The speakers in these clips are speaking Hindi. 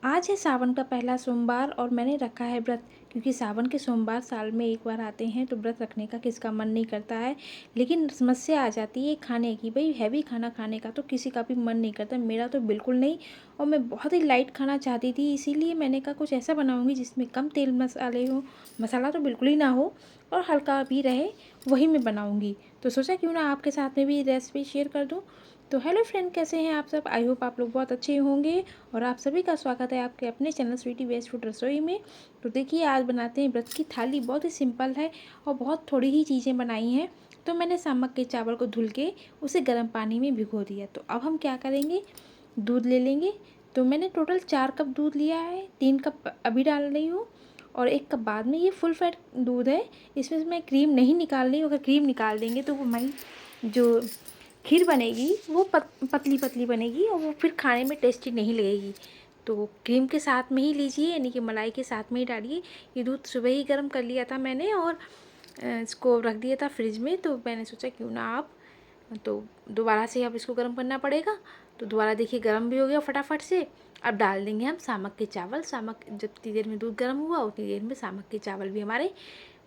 आज है सावन का पहला सोमवार और मैंने रखा है व्रत, क्योंकि सावन के सोमवार साल में एक बार आते हैं तो व्रत रखने का किसका मन नहीं करता है। लेकिन समस्या आ जाती है खाने की, भाई हैवी खाना खाने का तो किसी का भी मन नहीं करता, मेरा तो बिल्कुल नहीं। और मैं बहुत ही लाइट खाना चाहती थी, इसीलिए मैंने कहा कुछ ऐसा बनाऊँगी जिसमें कम तेल मसाले हो, मसाला तो बिल्कुल ही ना हो और हल्का भी रहे, वही मैं बनाऊँगी। तो सोचा क्यों ना आपके साथ में भी रेसिपी शेयर कर दूँ। तो हेलो फ्रेंड, कैसे हैं आप सब? आई होप आप लोग बहुत अच्छे होंगे और आप सभी का स्वागत है आपके अपने चैनल स्वीटी वेस्ट फूड रसोई में। तो देखिए, आज बनाते हैं व्रत की थाली। बहुत ही सिंपल है और बहुत थोड़ी ही चीज़ें बनाई हैं। तो मैंने सामक के चावल को धुल के उसे गर्म पानी में भिगो दिया। तो अब हम क्या करेंगे, दूध ले लेंगे। तो मैंने टोटल 4 कप दूध लिया है, 3 कप अभी डाल रही हूँ और 1 कप बाद में। ये फुल फैट दूध है, इसमें मैं क्रीम नहीं निकाल रही हूँ। अगर क्रीम निकाल देंगे तो वो हमारी जो खीर बनेगी वो पतली पतली बनेगी और वो फिर खाने में टेस्टी नहीं लगेगी। तो क्रीम के साथ में ही लीजिए, यानी कि मलाई के साथ में ही डालिए। ये दूध सुबह ही गर्म कर लिया था मैंने और इसको रख दिया था फ्रिज में। तो मैंने सोचा क्यों ना आप, तो दोबारा से अब इसको गर्म करना पड़ेगा। तो दोबारा देखिए गर्म भी हो गया फटाफट से। अब डाल देंगे हम सामक के चावल। सामक जितनी देर में दूध गर्म हुआ उतनी देर में सामक के चावल भी हमारे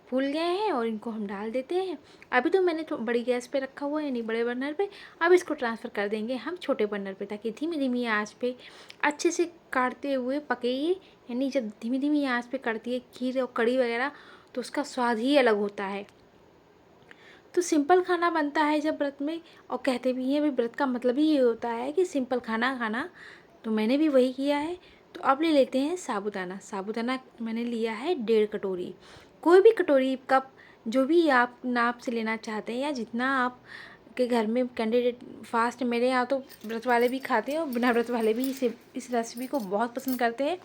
फूल गए हैं और इनको हम डाल देते हैं। अभी तो मैंने तो बड़ी गैस पे रखा हुआ है, यानी बड़े बर्नर पे। अब इसको ट्रांसफ़र कर देंगे हम छोटे बर्नर पे, ताकि धीमी धीमी आंच पे अच्छे से काढ़ते हुए पके ये। यानी जब धीमी धीमी आंच पे कढ़ती है खीर और कढ़ी वगैरह, तो उसका स्वाद ही अलग होता है। तो सिंपल खाना बनता है जब व्रत में, और कहते भी हैं भाई व्रत का मतलब ही ये होता है कि सिंपल खाना खाना। तो मैंने भी वही किया है। तो अब ले लेते हैं साबूदाना। साबूदाना मैंने लिया है 1.5 कटोरी। कोई भी कटोरी कप जो भी आप नाप से लेना चाहते हैं, या जितना आप के घर में कैंडिडेट फास्ट, मेरे यहाँ तो व्रत वाले भी खाते हैं और बिना व्रत वाले भी इस रेसिपी को बहुत पसंद करते हैं।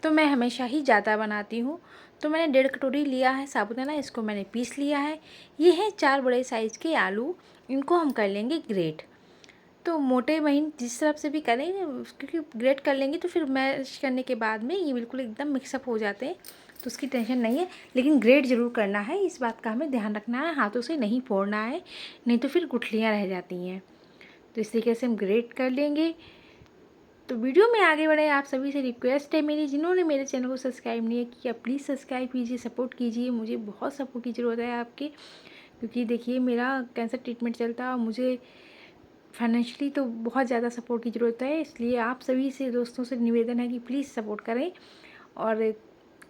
तो मैं हमेशा ही ज़्यादा बनाती हूँ। तो मैंने 1.5 कटोरी लिया है साबूदाना, इसको मैंने पीस लिया है। ये है 4 बड़े साइज़ के आलू, इनको हम कर लेंगे ग्रेट। तो मोटे महीन जिस तरफ से भी करें, क्योंकि ग्रेट कर लेंगे तो फिर मैश करने के बाद में ये बिल्कुल एकदम मिक्सअप हो जाते हैं, तो उसकी टेंशन नहीं है। लेकिन ग्रेट ज़रूर करना है, इस बात का हमें ध्यान रखना है, हाथों से नहीं फोड़ना है, नहीं तो फिर गुठलियाँ रह जाती हैं। तो इस तरीके से हम ग्रेट कर लेंगे। तो वीडियो में आगे बढ़े आप सभी से रिक्वेस्ट है मेरी, जिन्होंने मेरे चैनल को सब्सक्राइब नहीं किया प्लीज़ सब्सक्राइब कीजिए, सपोर्ट कीजिए। मुझे बहुत सपोर्ट की ज़रूरत है आपके, क्योंकि देखिए मेरा कैंसर ट्रीटमेंट चलता है और मुझे फाइनेंशियली तो बहुत ज़्यादा सपोर्ट की ज़रूरत है। इसलिए आप सभी से दोस्तों से निवेदन है कि प्लीज़ सपोर्ट करें, और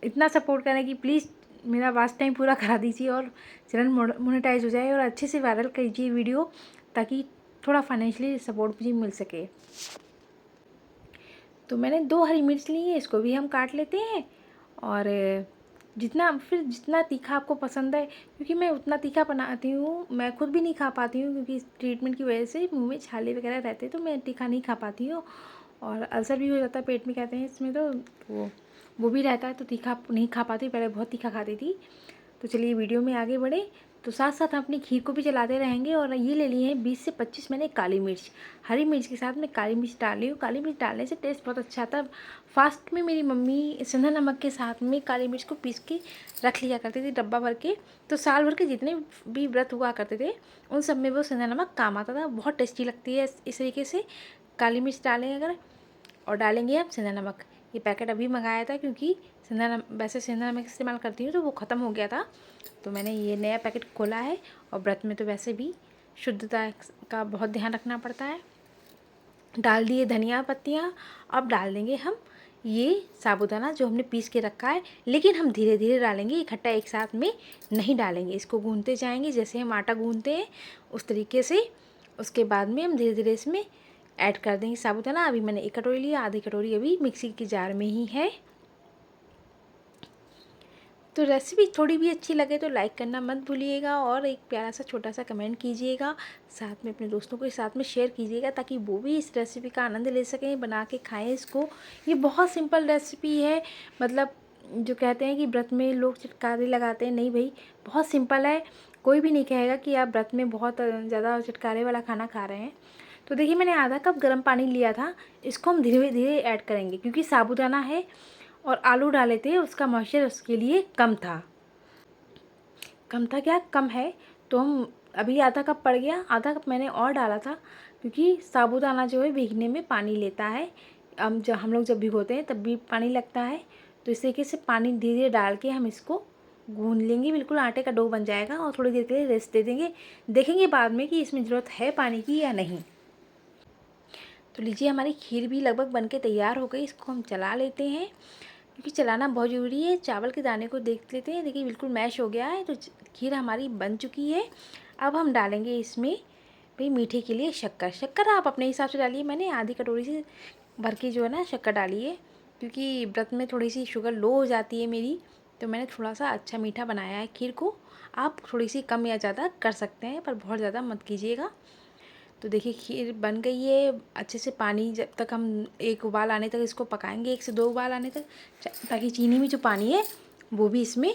इतना सपोर्ट करें कि प्लीज़ मेरा वॉच टाइम पूरा करा दीजिए और चैनल मोनेटाइज हो जाए, और अच्छे से वायरल कीजिए वीडियो, ताकि थोड़ा फाइनेंशियली सपोर्ट मुझे मिल सके। तो मैंने 2 हरी मिर्च ली है, इसको भी हम काट लेते हैं। और जितना तीखा आपको पसंद है, क्योंकि मैं उतना तीखा बनाती हूँ, मैं खुद भी नहीं खा पाती हूँ, क्योंकि ट्रीटमेंट की वजह से मुंह में छाले वगैरह रहते हैं, तो मैं तीखा नहीं खा पाती हूँ और अल्सर भी हो जाता है पेट में, कहते हैं इसमें। तो वो भी रहता है, तो तीखा नहीं खा पाती, पहले बहुत तीखा खाती थी। तो चलिए वीडियो में आगे बढ़े। तो साथ साथ हम अपनी खीर को भी चलाते रहेंगे। और ये ले लिए हैं 20 से 25 मैंने काली मिर्च। हरी मिर्च के साथ मैं काली मिर्च डाल रही हूँ। काली मिर्च डालने से टेस्ट बहुत अच्छा आता है। फास्ट में मेरी मम्मी सेंधा नमक के साथ में काली मिर्च को पीस के रख लिया करती थी डब्बा भर के। तो साल भर के जितने भी व्रत हुआ करते थे उन सब में वो सेंधा नमक काम आता था। बहुत टेस्टी लगती है इस तरीके से काली मिर्च डालें अगर। और डालेंगे अब सेंधा नमक। ये पैकेट अभी मंगाया था, क्योंकि वैसे सेंधा नमक इस्तेमाल करती हूँ तो वो ख़त्म हो गया था, तो मैंने ये नया पैकेट खोला है। और व्रत में तो वैसे भी शुद्धता का बहुत ध्यान रखना पड़ता है। डाल दिए धनिया पत्तियाँ। अब डाल देंगे हम ये साबूदाना जो हमने पीस के रखा है, लेकिन हम धीरे धीरे डालेंगे, इकट्ठा एक साथ में नहीं डालेंगे। इसको गूंथते जाएंगे जैसे हम आटा गूंथते हैं उस तरीके से। उसके बाद में हम धीरे धीरे इसमें ऐड कर देंगे साबूदाना। अभी मैंने 1 कटोरी लिया, आधी कटोरी अभी मिक्सी की जार में ही है। तो रेसिपी थोड़ी भी अच्छी लगे तो लाइक करना मत भूलिएगा, और एक प्यारा सा छोटा सा कमेंट कीजिएगा। साथ में अपने दोस्तों के साथ में शेयर कीजिएगा, ताकि वो भी इस रेसिपी का आनंद ले सकें, बना के खाएं इसको। ये बहुत सिंपल रेसिपी है। मतलब जो कहते हैं कि व्रत में लोग चटकारे लगाते हैं, नहीं भाई, बहुत सिंपल है। कोई भी नहीं कहेगा कि आप व्रत में बहुत ज़्यादा चटकारे वाला खाना खा रहे हैं। तो देखिए मैंने आधा कप गर्म पानी लिया था, इसको हम धीरे धीरे ऐड करेंगे, क्योंकि साबूदाना है और आलू डाले थे, उसका मॉइस्चर उसके लिए कम था क्या, कम है। तो हम अभी आधा कप पड़ गया, आधा कप मैंने और डाला था, क्योंकि साबूदाना जो है भीगने में पानी लेता है, हम लोग जब भिगोते हैं तब भी पानी लगता है। तो इस तरीके से पानी धीरे धीरे डाल के हम इसको गूंद लेंगे, बिल्कुल आटे का डो बन जाएगा और थोड़ी देर के लिए रेस्ट दे देंगे। देखेंगे बाद में कि इसमें ज़रूरत है पानी की या नहीं। तो लीजिए हमारी खीर भी लगभग बन के तैयार हो गई। इसको हम चला लेते हैं, क्योंकि चलाना बहुत ज़रूरी है। चावल के दाने को देख लेते हैं, देखिए बिल्कुल मैश हो गया है। तो खीर हमारी बन चुकी है। अब हम डालेंगे इसमें भाई मीठे के लिए शक्कर। शक्कर आप अपने हिसाब से डालिए। मैंने आधी कटोरी से भर के जो है ना शक्कर डाली है, क्योंकि व्रत में थोड़ी सी शुगर लो हो जाती है मेरी, तो मैंने थोड़ा सा अच्छा मीठा बनाया है खीर को। आप थोड़ी सी कम या ज़्यादा कर सकते हैं, पर बहुत ज़्यादा मत कीजिएगा। तो देखिए खीर बन गई है अच्छे से। पानी जब तक हम एक उबाल आने तक इसको पकाएंगे, 1 से 2 उबाल आने तक, ताकि चीनी में जो पानी है वो भी इसमें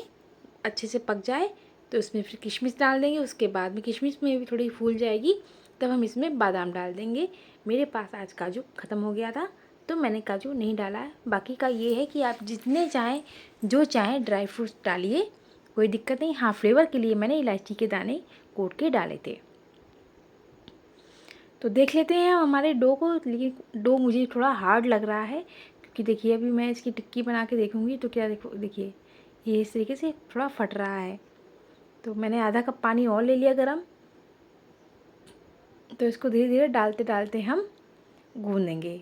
अच्छे से पक जाए। तो इसमें फिर किशमिश डाल देंगे। उसके बाद में किशमिश में भी थोड़ी फूल जाएगी, तब हम इसमें बादाम डाल देंगे। मेरे पास आज काजू ख़त्म हो गया था, तो मैंने काजू नहीं डाला है। बाकी का ये है कि आप जितने चाहें, जो चाहें ड्राई फ्रूट्स डालिए, कोई दिक्कत नहीं। हाँ, फ्लेवर के लिए मैंने इलायची के दाने कूट के डाले थे। तो देख लेते हैं हमारे डो को। लेकिन डो मुझे थोड़ा हार्ड लग रहा है, क्योंकि देखिए अभी मैं इसकी टिक्की बना के देखूँगी तो क्या देखिए ये इस तरीके से थोड़ा फट रहा है। तो मैंने आधा कप पानी और ले लिया गरम। तो इसको धीरे धीरे डालते डालते हम गूँदेंगे।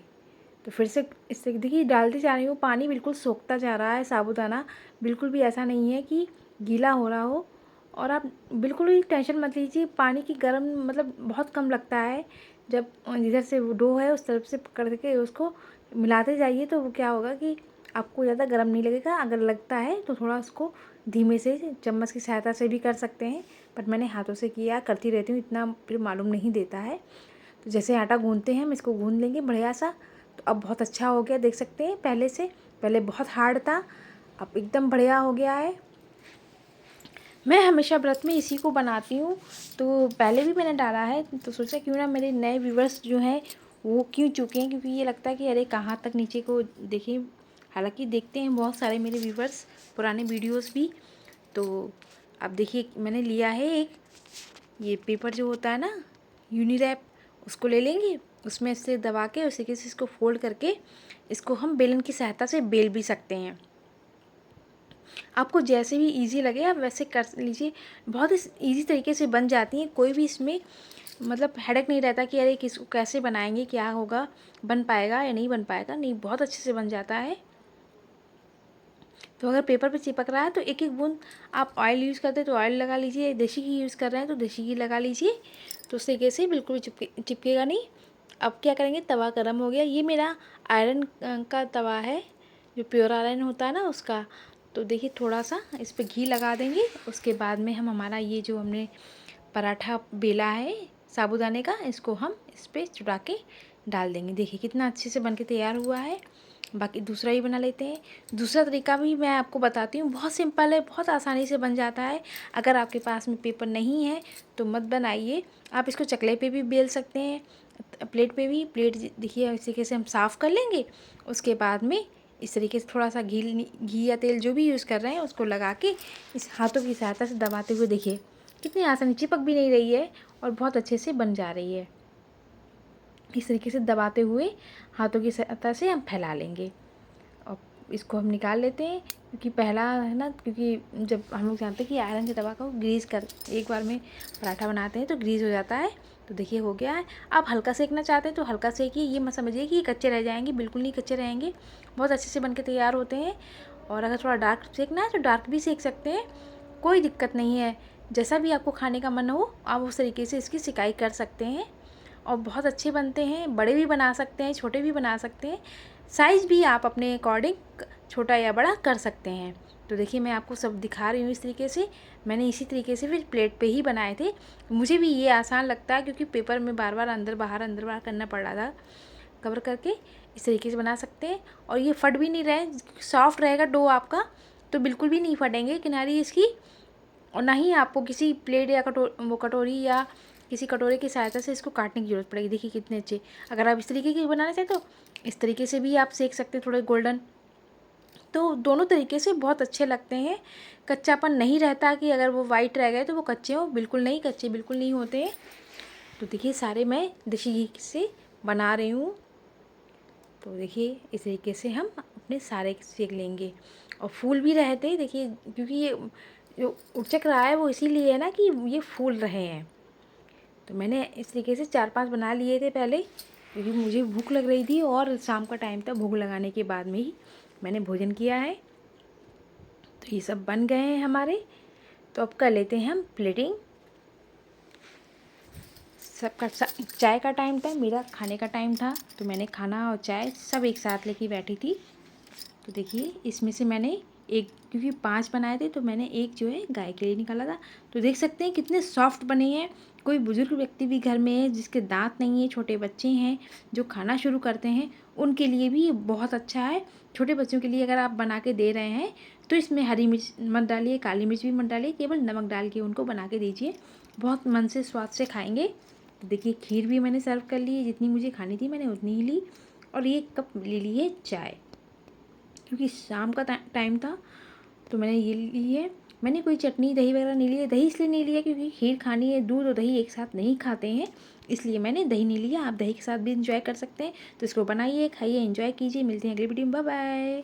तो फिर से इससे देखिए डालते जा रही हूँ, पानी बिल्कुल सोखता जा रहा है साबूदाना। बिल्कुल भी ऐसा नहीं है कि गीला हो रहा हो। और आप बिल्कुल भी टेंशन मत लीजिए, पानी की गर्म मतलब बहुत कम लगता है। जब इधर से वो डो है उस तरफ से पकड़ के उसको मिलाते जाइए, तो वो क्या होगा कि आपको ज़्यादा गर्म नहीं लगेगा। अगर लगता है तो थोड़ा उसको धीमे से चम्मच की सहायता से भी कर सकते हैं, पर मैंने हाथों से किया, करती रहती हूँ, इतना फिर मालूम नहीं देता है। तो जैसे आटा गूँधते हैं हम इसको गूँध लेंगे बढ़िया सा। तो अब बहुत अच्छा हो गया, देख सकते हैं। पहले बहुत हार्ड था, अब एकदम बढ़िया हो गया है। मैं हमेशा व्रत में इसी को बनाती हूँ, तो पहले भी मैंने डाला है। तो सोचा क्यों ना मेरे नए व्यूवर्स जो हैं वो क्यों चुके हैं, क्योंकि ये लगता है कि अरे कहाँ तक नीचे को देखें। हालांकि देखते हैं बहुत सारे मेरे व्यूवर्स पुराने वीडियोस भी। तो अब देखिए मैंने लिया है एक ये पेपर जो होता है ना यूनिरैप, उसको ले लेंगे। उसमें से दबा के उसी के से इसको फोल्ड करके इसको हम बेलन की सहायता से बेल भी सकते हैं। आपको जैसे भी इजी लगे आप वैसे कर लीजिए। बहुत ही ईजी तरीके से बन जाती हैं। कोई भी इसमें मतलब हेडेक नहीं रहता कि अरे किसको कैसे बनाएंगे, क्या होगा, बन पाएगा या नहीं बन पाएगा। नहीं, बहुत अच्छे से बन जाता है। तो अगर पेपर पे चिपक रहा है तो एक एक बूंद आप ऑयल यूज़ करते हैं तो ऑयल लगा लीजिए, देसी घी यूज़ कर रहे हैं तो देसी घी लगा लीजिए। तो उस तरीके से बिल्कुल चिपकेगा नहीं। अब क्या करेंगे, तवा गर्म हो गया। ये मेरा आयरन का तवा है, जो प्योर आयरन होता है ना उसका। तो देखिए थोड़ा सा इस पर घी लगा देंगे। उसके बाद में हम हमारा ये जो हमने पराठा बेला है साबूदाने का, इसको हम इस पर चुरा के डाल देंगे। देखिए कितना अच्छे से बन के तैयार हुआ है। बाकी दूसरा ही बना लेते हैं। दूसरा तरीका भी मैं आपको बताती हूँ, बहुत सिंपल है, बहुत आसानी से बन जाता है। अगर आपके पास में पेपर नहीं है तो मत बनाइए, आप इसको चकले पे भी बेल सकते हैं, प्लेट पे भी। प्लेट देखिए इस तरीके से हम साफ़ कर लेंगे। उसके बाद में इस तरीके से थोड़ा सा घी या तेल जो भी यूज़ कर रहे हैं उसको लगा के इस हाथों की सहायता से दबाते हुए देखिए कितनी आसानी, चिपक भी नहीं रही है और बहुत अच्छे से बन जा रही है। इस तरीके से दबाते हुए हाथों की सहायता से हम फैला लेंगे और इसको हम निकाल लेते हैं। क्योंकि पहला है ना, क्योंकि जब हम लोग जानते हैं कि आयरन के तवा को ग्रीस कर एक बार में पराठा बनाते हैं तो ग्रीस हो जाता है। तो देखिए हो गया है। आप हल्का सेकना चाहते हैं तो हल्का सेकिए, ये मत समझिए कि ये कच्चे रह जाएंगे, बिल्कुल नहीं कच्चे रहेंगे, बहुत अच्छे से बन के तैयार होते हैं। और अगर थोड़ा डार्क सेकना है तो डार्क भी सेक सकते हैं, कोई दिक्कत नहीं है। जैसा भी आपको खाने का मन हो आप उस तरीके से इसकी सिकाई कर सकते हैं और बहुत अच्छे बनते हैं। बड़े भी बना सकते हैं, छोटे भी बना सकते हैं, साइज़ भी आप अपने अकॉर्डिंग छोटा या बड़ा कर सकते हैं। तो देखिए मैं आपको सब दिखा रही हूँ इस तरीके से। मैंने इसी तरीके से फिर प्लेट पे ही बनाए थे। मुझे भी ये आसान लगता है, क्योंकि पेपर में बार बार अंदर बाहर करना पड़ रहा था। कवर करके इस तरीके से बना सकते हैं। और ये फट भी नहीं रहे, सॉफ्ट रहेगा डो आपका, तो बिल्कुल भी नहीं फटेंगे किनारी इसकी। और ना ही आपको किसी प्लेट या कटोरी या किसी कटोरे की सहायता से इसको काटने की ज़रूरत पड़ेगी। देखिए कितने अच्छे। अगर आप इस तरीके की बनाना चाहें तो इस तरीके से भी आप सेक सकते हैं, थोड़े गोल्डन। तो दोनों तरीके से बहुत अच्छे लगते हैं। कच्चापन नहीं रहता कि अगर वो वाइट रह गए तो वो कच्चे हो, बिल्कुल नहीं, कच्चे बिल्कुल नहीं होते। तो देखिए सारे मैं देसी घी से बना रही हूँ। तो देखिए इस तरीके से हम अपने सारे सेक लेंगे। और फूल भी रहे थे देखिए, क्योंकि ये जो उचक रहा है वो इसीलिए है ना कि ये फूल रहे हैं। तो मैंने इस तरीके से 4-5 बना लिए थे पहले, क्योंकि मुझे भूख लग रही थी और शाम का टाइम था। भूख लगाने के बाद में ही मैंने भोजन किया है। तो ये सब बन गए हैं हमारे। तो अब कर लेते हैं हम प्लेटिंग। सबका चाय का टाइम था, मेरा खाने का टाइम था, तो मैंने खाना और चाय सब एक साथ लेके बैठी थी। तो देखिए इसमें से मैंने एक, क्योंकि 5 बनाए थे तो मैंने एक जो है गाय के लिए निकाला था। तो देख सकते हैं कितने सॉफ्ट बने हैं। कोई बुजुर्ग व्यक्ति भी घर में है जिसके दांत नहीं है, छोटे बच्चे हैं जो खाना शुरू करते हैं, उनके लिए भी ये बहुत अच्छा है। छोटे बच्चों के लिए अगर आप बना के दे रहे हैं तो इसमें हरी मिर्च मत डालिए, काली मिर्च भी मत डालिए, केवल नमक डाल के उनको बना के दीजिए, बहुत मन से स्वाद से खाएंगे। तो देखिए खीर भी मैंने सर्व कर ली है, जितनी मुझे खानी थी मैंने उतनी ही ली। और ये कप ले ली है चाय, क्योंकि शाम का टाइम था तो मैंने ये ली है। मैंने कोई चटनी दही वगैरह नहीं लिया। दही इसलिए नहीं लिया क्योंकि खीर खानी है, दूध और दही एक साथ नहीं खाते हैं, इसलिए मैंने दही नहीं लिया। आप दही के साथ भी इंजॉय कर सकते हैं। तो इसको बनाइए, खाइए, एंजॉय कीजिए। मिलते हैं अगली वीडियो में। Bye bye.